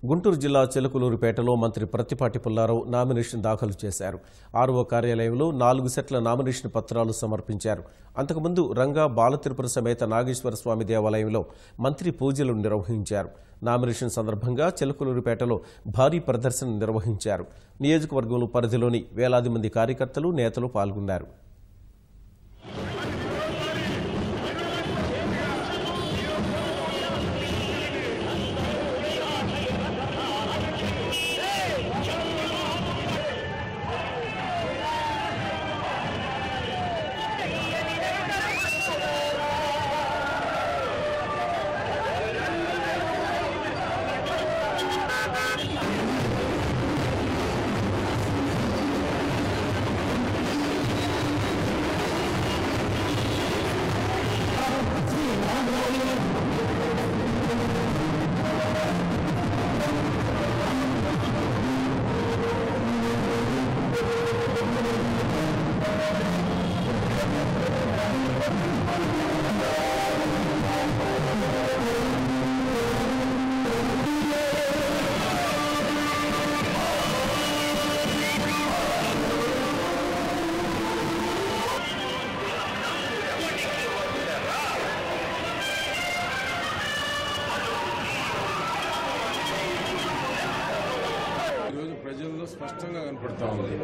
గుంటూరు జిల్లా చిలకలూరిపేటలో మంత్రి ప్రత్తిపాటి పుల్లారావు నామినేషన్ దాఖలు చేశారు. 6వ కార్యాలయంలో 4 సెట్ల నామినేషన్ పత్రాలు సమర్పించారు. అంతకుముందు రంగా బాలతిరుపతి సమేత నాగేశ్వర స్వామి దేవాలయంలో మంత్రి పూజలు నిర్వహించారు. నామినేషన్ సందర్భంగా చిలకలూరిపేటలో భారీ ప్రదర్శన నిర్వహించారు. నియోజకవర్గంలో పరిధిలోని వేలాది మంది కార్యకర్తలు, నేతలు పాల్గొన్నారు. ప్రజల్లో స్పష్టంగా కనపడతా ఉంది.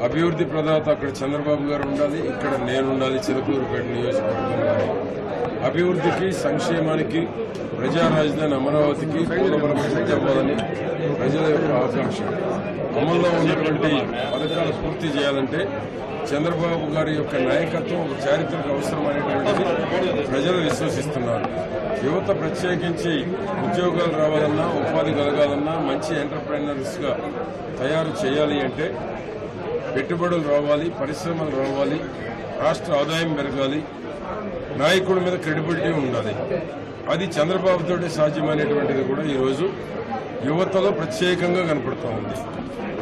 అభివృద్ధి ప్రదాత అక్కడ చంద్రబాబు గారు ఉండాలి, ఇక్కడ నేను ఉండాలి. చిలకలూరిపేట నియోజకవర్గంలో అభివృద్ధికి, సంక్షేమానికి, ప్రజా రాజధాని అమరావతికి పోలవరం పూర్తి అవ్వాలని ప్రజల యొక్క ఆకాంక్ష. అమల్లో ఉన్నటువంటి పథకాలు పూర్తి చేయాలంటే చంద్రబాబు గారి యొక్క నాయకత్వం ఒక చారిత్రక అవసరమైనటువంటిది ప్రజలు విశ్వసిస్తున్నారు. యువత ప్రత్యేకించి ఉద్యోగాలు రావాలన్నా, ఉపాధి కలగాలన్నా, మంచి ఎంటర్ప్రైనర్స్ గా తయారు చేయాలి అంటే పెట్టుబడులు రావాలి, పరిశ్రమలు రావాలి, రాష్ట్ర ఆదాయం పెరగాలి, నాయకుడి మీద క్రెడిబిలిటీ ఉండాలి. అది చంద్రబాబుతోటే సాధ్యమైనటువంటిది కూడా ఈరోజు యువతలో ప్రత్యేకంగా కనపడుతూ ఉంది.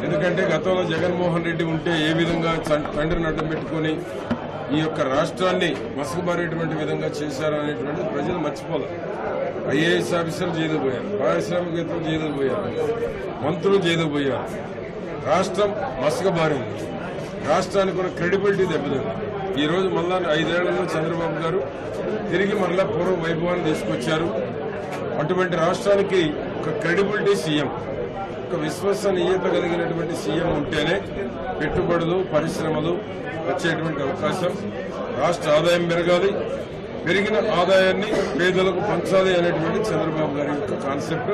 ఎందుకంటే గతంలో జగన్మోహన్ రెడ్డి ఉంటే ఏ విధంగా తండ్రిని అడ్డం పెట్టుకుని ఈ యొక్క రాష్ట్రాన్ని మసకబారేటువంటి విధంగా చేశారనేటువంటిది ప్రజలు మర్చిపోలేదు. ఐఏఎస్ ఆఫీసర్లు జైలుకు పోయారు, పారిశ్రామికవేత్తలు జైలుకు పోయారు, మంత్రులు జైలుకు పోయారు. రాష్ట్రం మసకబారింది, రాష్ట్రానికి కూడా క్రెడిబిలిటీ దెబ్బతింది. ఈ రోజు మళ్ళా 5 ఏళ్లలో చంద్రబాబు గారు తిరిగి మళ్ళా పూర్వ వైభవాన్ని తీసుకొచ్చారు. అటువంటి రాష్ట్రానికి ఒక క్రెడిబిలిటీ సీఎం, ఒక విశ్వసనీయత కలిగినటువంటి సీఎం ఉంటేనే పెట్టుబడులు, పరిశ్రమలు వచ్చేటువంటి అవకాశం, రాష్ట్ర ఆదాయం పెరగాలి, పెరిగిన ఆదాయాన్ని పేదలకు పంచాలి అనేటువంటి చంద్రబాబు గారి యొక్క కాన్సెప్ట్.